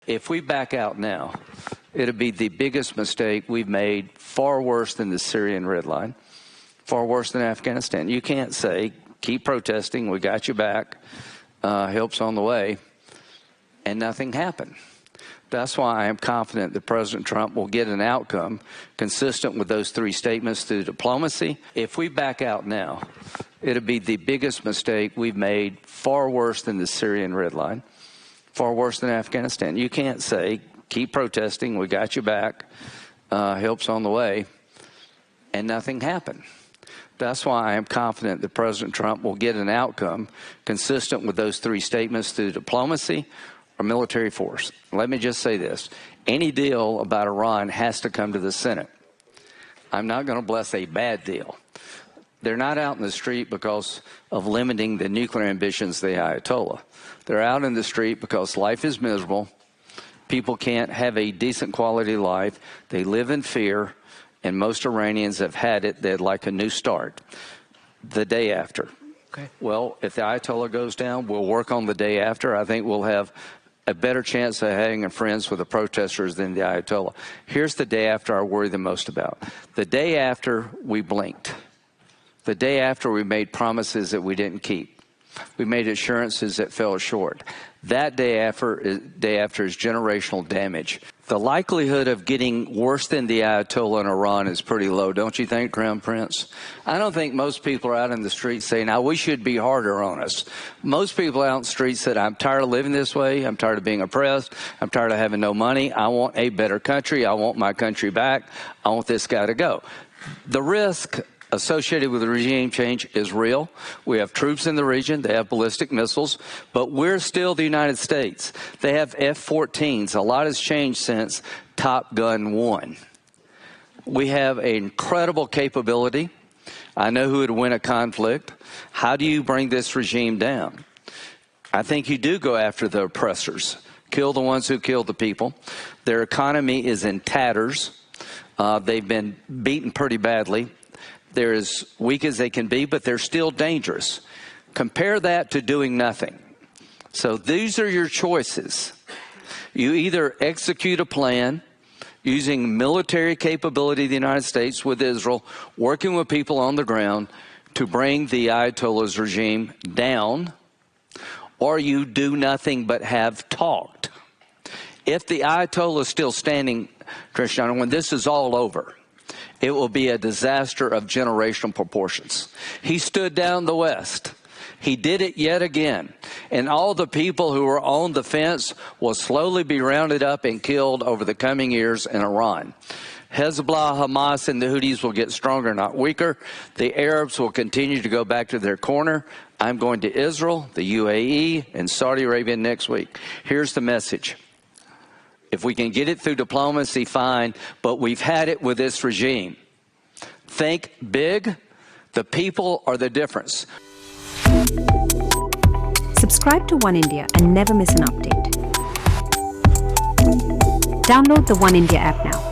If we back out now, it'll be the biggest mistake we've made, far worse than the Syrian red line, far worse than Afghanistan. You can't say, keep protesting, we got you back, help's on the way, and nothing happened. That's why I am confident that President Trump will get an outcome consistent with those three statements through diplomacy. If we back out now, it'll be the biggest mistake we've made, far worse than the Syrian red line, far worse than Afghanistan. You can't say, keep protesting, we got you back, help's on the way, and nothing happened. That's why I am confident that President Trump will get an outcome consistent with those three statements through diplomacy or military force. Let me just say this. Any deal about Iran has to come to the Senate. I'm not going to bless a bad deal. They're not out in the street because of limiting the nuclear ambitions of the Ayatollah. They're out in the street because life is miserable. People can't have a decent quality life. They live in fear, and most Iranians have had it. They'd like a new start. The day after. Okay. Well, if the Ayatollah goes down, we'll work on the day after. I think we'll have a better chance of hanging friends with the protesters than the Ayatollah. Here's the day after I worry the most about. The day after we blinked. The day after we made promises that we didn't keep. We made assurances that fell short. That day after is generational damage. The likelihood of getting worse than the Ayatollah in Iran is pretty low, don't you think, Crown Prince? I don't think most people are out in the streets saying, now we should be harder on us. Most people out in the streets said, I'm tired of living this way. I'm tired of being oppressed. I'm tired of having no money. I want a better country. I want my country back. I want this guy to go. The risk associated with the regime change is real. We have troops in the region. They have ballistic missiles, but we're still the United States. They have F-14s. A lot has changed since Top Gun 1. We have an incredible capability. I know who would win a conflict. How do you bring this regime down? I think you do go after the oppressors. Kill the ones who killed the people. Their economy is in tatters. They've been beaten pretty badly. They're as weak as they can be, but they're still dangerous. Compare that to doing nothing. So these are your choices. You either execute a plan using military capability of the United States with Israel, working with people on the ground to bring the Ayatollah's regime down, or you do nothing but have talked. If the Ayatollah is still standing, Cristiano, when this is all over, it will be a disaster of generational proportions. He stood down the West. He did it yet again. And all the people who were on the fence will slowly be rounded up and killed over the coming years in Iran. Hezbollah, Hamas, and the Houthis will get stronger, not weaker. The Arabs will continue to go back to their corner. I'm going to Israel, the UAE, and Saudi Arabia next week. Here's the message. If we can get it through diplomacy, fine, but we've had it with this regime. Think big. The people are the difference. Subscribe to One India and never miss an update. Download the One India app now.